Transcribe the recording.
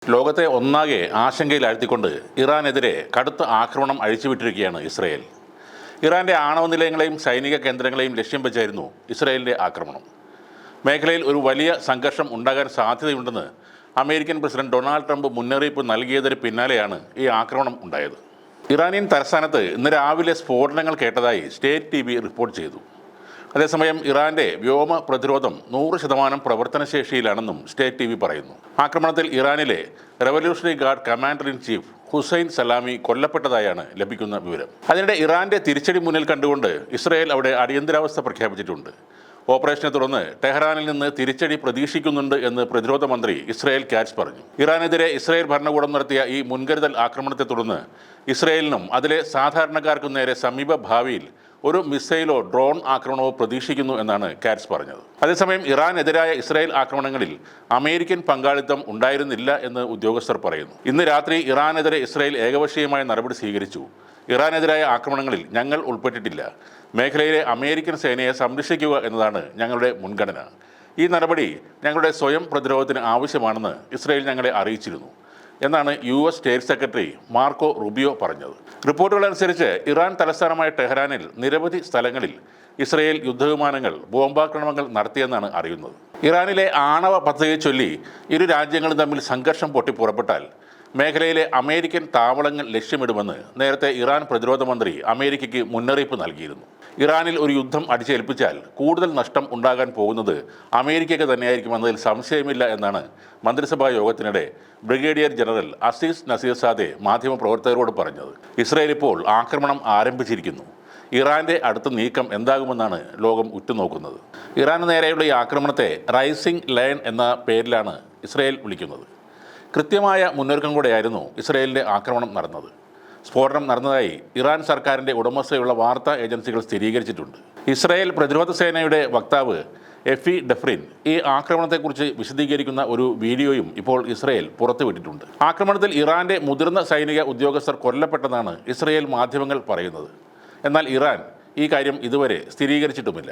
ലോകത്തെ ഒന്നാകെ ആശങ്കയിലാഴ്ത്തിക്കൊണ്ട് ഇറാനെതിരെ കടുത്ത ആക്രമണം അഴിച്ചുവിട്ടിരിക്കുകയാണ് ഇസ്രയേൽ. ഇറാന്റെ ആണവ നിലയങ്ങളെയും സൈനിക കേന്ദ്രങ്ങളെയും ലക്ഷ്യം വെച്ചായിരുന്നു ഇസ്രയേലിന്റെ ആക്രമണം. മേഖലയിൽ ഒരു വലിയ സംഘർഷം ഉണ്ടാകാൻ സാധ്യതയുണ്ടെന്ന് അമേരിക്കൻ പ്രസിഡന്റ് ഡൊണാൾഡ് ട്രംപ് മുന്നറിയിപ്പ് നൽകിയതിന് പിന്നാലെയാണ് ഈ ആക്രമണം ഉണ്ടായത്. ഇറാനിയൻ തലസ്ഥാനത്ത് ഇന്ന് രാവിലെ സ്ഫോടനങ്ങൾ കേട്ടതായി സ്റ്റേറ്റ് TV റിപ്പോർട്ട് ചെയ്തു. അതേസമയം ഇറാന്റെ വ്യോമ പ്രതിരോധം 100% പ്രവർത്തനശേഷിയിലാണെന്നും സ്റ്റേറ്റ് TV പറയുന്നു. ആക്രമണത്തിൽ ഇറാനിലെ revolutionary guard commander in chief Hossein Salami കൊല്ലപ്പെട്ടതായാണ് ലഭിക്കുന്ന വിവരം. അതിനിടെ ഇറാന്റെ തിരിച്ചടി മുന്നിൽ കണ്ടുകൊണ്ട് ഇസ്രയേൽ അവിടെ അടിയന്തരാവസ്ഥ പ്രഖ്യാപിച്ചിട്ടുണ്ട്. ഓപ്പറേഷനെ തുടർന്ന് ടെഹ്റാനിൽ നിന്ന് തിരിച്ചടി പ്രതീക്ഷിക്കുന്നുണ്ട് എന്ന് പ്രതിരോധ മന്ത്രി ഇസ്രായേൽ കാറ്റ്സ് പറഞ്ഞു. ഇറാനെതിരെ ഇസ്രായേൽ ഭരണകൂടം നടത്തിയ ഈ മുൻകരുതൽ ആക്രമണത്തെ തുടർന്ന് ഇസ്രായേലിനും അതിലെ സാധാരണക്കാർക്കും നേരെ സമീപ ഭാവിയിൽ ഒരു മിസൈലോ ഡ്രോൺ ആക്രമണമോ പ്രതീക്ഷിക്കുന്നു എന്നാണ് കാറ്റ്സ് പറഞ്ഞത്. അതേസമയം ഇറാനെതിരായ ഇസ്രായേൽ ആക്രമണങ്ങളിൽ അമേരിക്കൻ പങ്കാളിത്തം ഉണ്ടായിരുന്നില്ല എന്ന് ഉദ്യോഗസ്ഥർ പറയുന്നു. ഇന്ന് രാത്രി ഇറാനെതിരെ ഇസ്രായേൽ ഏകപക്ഷീയമായ നടപടി സ്വീകരിച്ചു. ഇറാനെതിരായ ആക്രമണങ്ങളിൽ ഞങ്ങൾ ഉൾപ്പെട്ടിട്ടില്ല. മേഖലയിലെ അമേരിക്കൻ സേനയെ സംരക്ഷിക്കുക എന്നതാണ് ഞങ്ങളുടെ മുൻഗണന. ഈ നടപടി ഞങ്ങളുടെ സ്വയം പ്രതിരോധത്തിന് ആവശ്യമാണെന്ന് ഇസ്രായേൽ ഞങ്ങളെ അറിയിച്ചിരുന്നു എന്നാണ് US state secretary Marco Rubio പറഞ്ഞത്. റിപ്പോർട്ടുകളനുസരിച്ച് ഇറാൻ തലസ്ഥാനമായ ടെഹ്റാനിൽ നിരവധി സ്ഥലങ്ങളിൽ ഇസ്രായേൽ യുദ്ധവിമാനങ്ങൾ ബോംബാക്രമണങ്ങൾ നടത്തിയെന്നാണ് അറിയുന്നത്. ഇറാനിലെ ആണവ പദ്ധതിയെ ചൊല്ലി ഇരു രാജ്യങ്ങളും തമ്മിൽ സംഘർഷം പൊട്ടിപ്പുറപ്പെട്ടാൽ മേഖലയിലെ അമേരിക്കൻ താവളങ്ങൾ ലക്ഷ്യമിടുമെന്ന് നേരത്തെ ഇറാൻ പ്രതിരോധ മന്ത്രി അമേരിക്കയ്ക്ക് മുന്നറിയിപ്പ് നൽകിയിരുന്നു. ഇറാനിൽ ഒരു യുദ്ധം അടിച്ചേൽപ്പിച്ചാൽ കൂടുതൽ നഷ്ടം ഉണ്ടാകാൻ പോകുന്നത് അമേരിക്കയ്ക്ക് തന്നെയായിരിക്കുമെന്നതിൽ സംശയമില്ല എന്നാണ് മന്ത്രിസഭാ യോഗത്തിനിടെ ബ്രിഗേഡിയർ ജനറൽ അസീസ് നസീർസാദെ മാധ്യമപ്രവർത്തകരോട് പറഞ്ഞത്. ഇസ്രായേൽ ഇപ്പോൾ ആക്രമണം ആരംഭിച്ചിരിക്കുന്നു. ഇറാന്റെ അടുത്ത നീക്കം എന്താകുമെന്നാണ് ലോകം ഉറ്റുനോക്കുന്നത്. ഇറാന് നേരെയുള്ള ഈ ആക്രമണത്തെ റൈസിംഗ് ലയൺ എന്ന പേരിലാണ് ഇസ്രായേൽ വിളിക്കുന്നത്. കൃത്യമായ മുന്നൊരുക്കം കൂടെയായിരുന്നു ഇസ്രായേലിൻ്റെ ആക്രമണം നടന്നത്. സ്ഫോടനം നടന്നതായി ഇറാൻ സർക്കാരിൻ്റെ ഉടമസ്ഥയുള്ള വാർത്താ ഏജൻസികൾ സ്ഥിരീകരിച്ചിട്ടുണ്ട്. ഇസ്രായേൽ പ്രതിരോധ സേനയുടെ വക്താവ് എഫി ഡെഫ്രിൻ ഈ ആക്രമണത്തെക്കുറിച്ച് വിശദീകരിക്കുന്ന ഒരു വീഡിയോയും ഇപ്പോൾ ഇസ്രായേൽ പുറത്തുവിട്ടിട്ടുണ്ട്. ആക്രമണത്തിൽ ഇറാന്റെ മുതിർന്ന സൈനിക ഉദ്യോഗസ്ഥർ കൊല്ലപ്പെട്ടെന്നാണ് ഇസ്രായേൽ മാധ്യമങ്ങൾ പറയുന്നത്. എന്നാൽ ഇറാൻ ഈ കാര്യം ഇതുവരെ സ്ഥിരീകരിച്ചിട്ടുമില്ല.